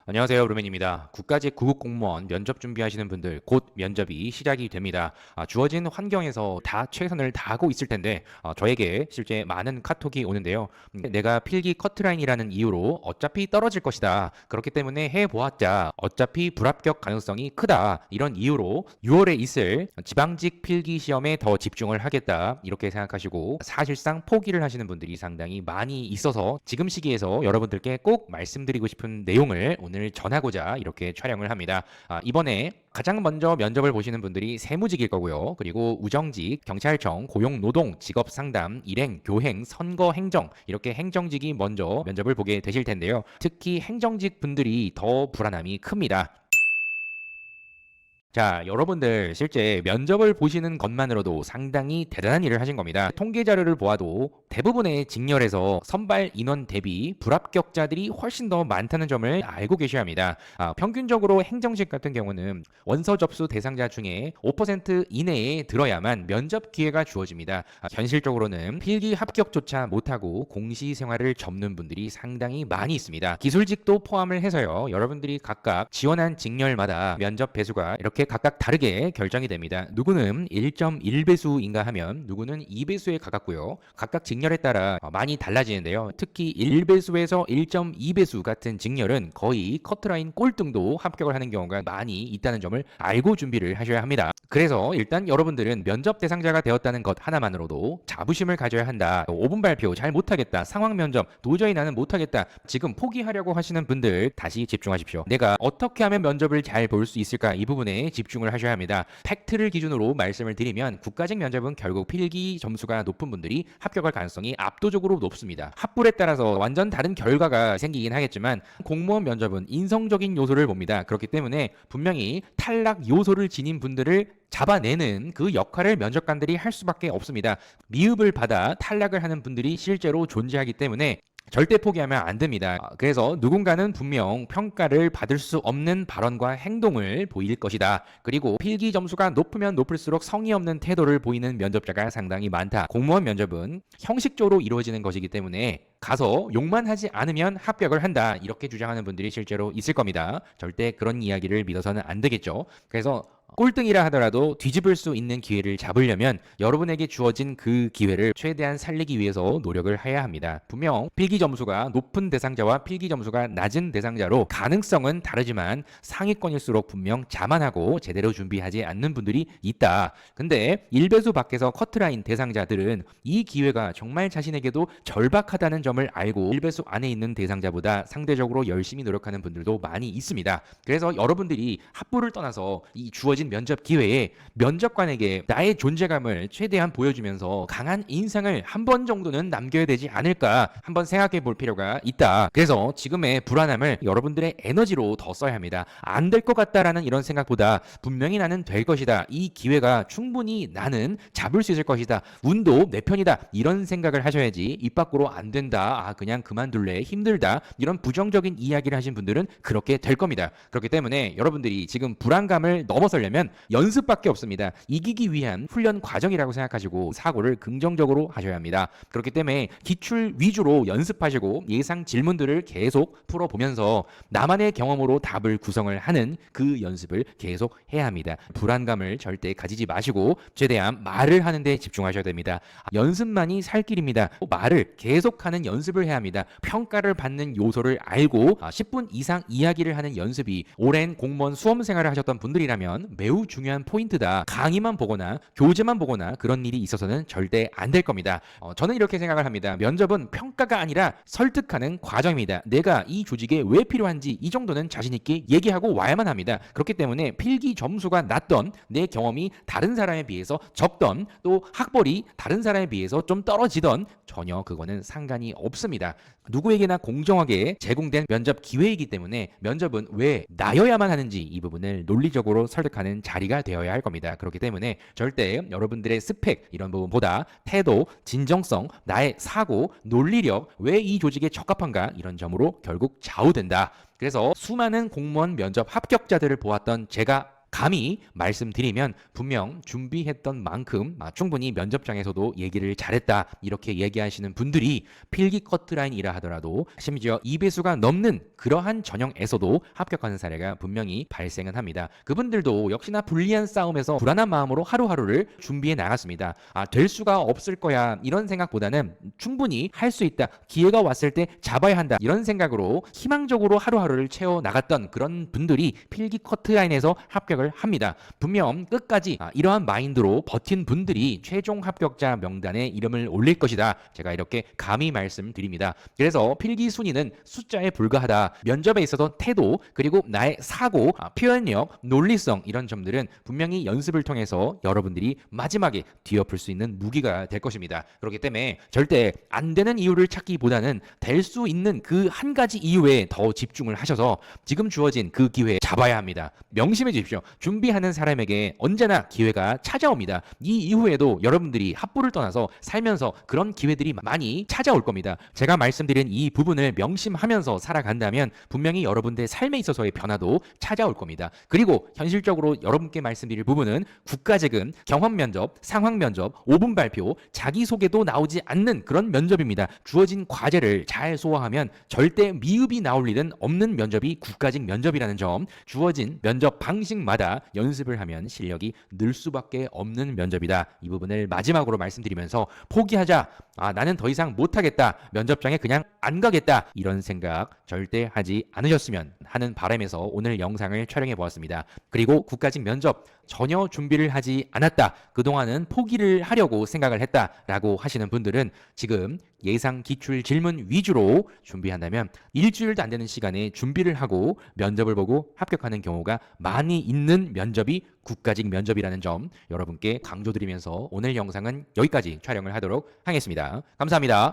안녕하세요, 루멘입니다. 국가직 구급공무원 면접 준비하시는 분들 곧 면접이 시작이 됩니다. 주어진 환경에서 다 최선을 다하고 있을 텐데 저에게 실제 많은 카톡이 오는데요. 내가 필기 커트라인이라는 이유로 어차피 떨어질 것이다. 그렇기 때문에 해보았자 어차피 불합격 가능성이 크다. 이런 이유로 6월에 있을 지방직 필기 시험에 더 집중을 하겠다. 이렇게 생각하시고 사실상 포기를 하시는 분들이 상당히 많이 있어서 지금 시기에서 여러분들께 꼭 말씀드리고 싶은 내용을 오늘 전하고자 이렇게 촬영을 합니다. 이번에 가장 먼저 면접을 보시는 분들이 세무직일 거고요. 그리고 우정직, 경찰청, 고용노동, 직업상담, 일행, 교행, 선거, 행정 이렇게 행정직이 먼저 면접을 보게 되실 텐데요. 특히 행정직 분들이 더 불안함이 큽니다. 자, 여러분들 실제 면접을 보시는 것만으로도 상당히 대단한 일을 하신 겁니다. 통계 자료를 보아도 대부분의 직렬에서 선발 인원 대비 불합격자들이 훨씬 더 많다는 점을 알고 계셔야 합니다. 평균적으로 행정직 같은 경우는 원서 접수 대상자 중에 5% 이내에 들어야만 면접 기회가 주어집니다. 현실적으로는 필기 합격조차 못하고 공시 생활을 접는 분들이 상당히 많이 있습니다. 기술직도 포함을 해서요. 여러분들이 각각 지원한 직렬마다 면접 배수가 이렇게 각각 다르게 결정이 됩니다. 누구는 1.1배수인가 하면 누구는 2배수에 가깝고요. 각각 직렬에 따라 많이 달라지는데요. 특히 1배수에서 1.2배수 같은 직렬은 거의 커트라인 꼴등도 합격을 하는 경우가 많이 있다는 점을 알고 준비를 하셔야 합니다. 그래서 일단 여러분들은 면접 대상자가 되었다는 것 하나만으로도 자부심을 가져야 한다. 5분 발표 잘 못하겠다. 상황 면접 도저히 나는 못하겠다. 지금 포기하려고 하시는 분들 다시 집중하십시오. 내가 어떻게 하면 면접을 잘 볼 수 있을까? 이 부분에 집중을 하셔야 합니다. 팩트를 기준으로 말씀을 드리면 국가직 면접은 결국 필기 점수가 높은 분들이 합격할 가능성이 압도적으로 높습니다. 합불에 따라서 완전 다른 결과가 생기긴 하겠지만 공무원 면접은 인성적인 요소를 봅니다. 그렇기 때문에 분명히 탈락 요소를 지닌 분들을 잡아내는 그 역할을 면접관들이 할 수밖에 없습니다. 미흡을 받아 탈락을 하는 분들이 실제로 존재하기 때문에 절대 포기하면 안 됩니다. 그래서 누군가는 분명 평가를 받을 수 없는 발언과 행동을 보일 것이다. 그리고 필기 점수가 높으면 높을수록 성의 없는 태도를 보이는 면접자가 상당히 많다. 공무원 면접은 형식적으로 이루어지는 것이기 때문에 가서 욕만 하지 않으면 합격을 한다. 이렇게 주장하는 분들이 실제로 있을 겁니다. 절대 그런 이야기를 믿어서는 안 되겠죠. 그래서 꼴등이라 하더라도 뒤집을 수 있는 기회를 잡으려면 여러분에게 주어진 그 기회를 최대한 살리기 위해서 노력을 해야 합니다. 분명 필기 점수가 높은 대상자와 필기 점수가 낮은 대상자로 가능성은 다르지만 상위권일수록 분명 자만하고 제대로 준비하지 않는 분들이 있다. 근데 1배수 밖에서 커트라인 대상자들은 이 기회가 정말 자신에게도 절박하다는 점을 알고 1배수 안에 있는 대상자보다 상대적으로 열심히 노력하는 분들도 많이 있습니다. 그래서 여러분들이 합부를 떠나서 이 주어진 면접 기회에 면접관에게 나의 존재감을 최대한 보여주면서 강한 인상을 한 번 정도는 남겨야 되지 않을까 한번 생각해 볼 필요가 있다. 그래서 지금의 불안함을 여러분들의 에너지로 더 써야 합니다. 안 될 것 같다라는 이런 생각보다 분명히 나는 될 것이다. 이 기회가 충분히 나는 잡을 수 있을 것이다. 운도 내 편이다. 이런 생각을 하셔야지 입 밖으로 안 된다. 그냥 그만둘래. 힘들다. 이런 부정적인 이야기를 하신 분들은 그렇게 될 겁니다. 그렇기 때문에 여러분들이 지금 불안감을 넘어서려면 연습밖에 없습니다. 이기기 위한 훈련 과정이라고 생각하시고 사고를 긍정적으로 하셔야 합니다. 그렇기 때문에 기출 위주로 연습하시고 예상 질문들을 계속 풀어보면서 나만의 경험으로 답을 구성을 하는 그 연습을 계속 해야 합니다. 불안감을 절대 가지지 마시고 최대한 말을 하는데 집중하셔야 됩니다. 연습만이 살 길입니다. 말을 계속하는 연습을 해야 합니다. 평가를 받는 요소를 알고 10분 이상 이야기를 하는 연습이 오랜 공무원 수험 생활을 하셨던 분들이라면 매우 중요한 포인트다. 강의만 보거나 교재만 보거나 그런 일이 있어서는 절대 안 될 겁니다. 저는 이렇게 생각을 합니다. 면접은 평가가 아니라 설득하는 과정입니다. 내가 이 조직에 왜 필요한지 이 정도는 자신 있게 얘기하고 와야만 합니다. 그렇기 때문에 필기 점수가 낮던 내 경험이 다른 사람에 비해서 적던 또 학벌이 다른 사람에 비해서 좀 떨어지던 전혀 그거는 상관이 없습니다. 누구에게나 공정하게 제공된 면접 기회이기 때문에 면접은 왜 나여야만 하는지 이 부분을 논리적으로 설득하는 자리가 되어야 할 겁니다. 그렇기 때문에 절대 여러분들의 스펙 이런 부분보다 태도, 진정성, 나의 사고, 논리력, 왜 이 조직에 적합한가 이런 점으로 결국 좌우된다. 그래서 수많은 공무원 면접 합격자들을 보았던 제가 감히 말씀드리면 분명 준비했던 만큼 충분히 면접장에서도 얘기를 잘했다 이렇게 얘기하시는 분들이 필기 커트라인이라 하더라도 심지어 2배수가 넘는 그러한 전형에서도 합격하는 사례가 분명히 발생은 합니다. 그분들도 역시나 불리한 싸움에서 불안한 마음으로 하루하루를 준비해 나갔습니다. 될 수가 없을 거야 이런 생각보다는 충분히 할 수 있다. 기회가 왔을 때 잡아야 한다. 이런 생각으로 희망적으로 하루하루를 채워 나갔던 그런 분들이 필기 커트라인에서 합격을 합니다. 분명 끝까지 이러한 마인드로 버틴 분들이 최종 합격자 명단에 이름을 올릴 것이다. 제가 이렇게 감히 말씀드립니다. 그래서 필기 순위는 숫자에 불과하다. 면접에 있어서 태도 그리고 나의 사고, 표현력, 논리성 이런 점들은 분명히 연습을 통해서 여러분들이 마지막에 뒤엎을 수 있는 무기가 될 것입니다. 그렇기 때문에 절대 안 되는 이유를 찾기보다는 될 수 있는 그 한 가지 이유에 더 집중을 하셔서 지금 주어진 그 기회에 잡아야 합니다. 명심해 주십시오. 준비하는 사람에게 언제나 기회가 찾아옵니다. 이 이후에도 여러분들이 학부를 떠나서 살면서 그런 기회들이 많이 찾아올 겁니다. 제가 말씀드린 이 부분을 명심하면서 살아간다면 분명히 여러분들 삶에 있어서의 변화도 찾아올 겁니다. 그리고 현실적으로 여러분께 말씀드릴 부분은 국가직은 경험 면접, 상황 면접, 5분 발표, 자기소개도 나오지 않는 그런 면접입니다. 주어진 과제를 잘 소화하면 절대 미흡이 나올 일은 없는 면접이 국가직 면접이라는 점, 주어진 면접 방식마다 연습을 하면 실력이 늘 수밖에 없는 면접이다. 이 부분을 마지막으로 말씀드리면서 포기하자. 나는 더 이상 못하겠다. 면접장에 그냥 안 가겠다. 이런 생각 절대 하지 않으셨으면 하는 바람에서 오늘 영상을 촬영해 보았습니다. 그리고 국가직 면접 전혀 준비를 하지 않았다. 그동안은 포기를 하려고 생각을 했다라고 하시는 분들은 지금 예상 기출 질문 위주로 준비한다면 일주일도 안 되는 시간에 준비를 하고 면접을 보고 합격하는 경우가 많이 있는 면접이 국가직 면접이라는 점 여러분께 강조드리면서 오늘 영상은 여기까지 촬영을 하도록 하겠습니다. 감사합니다.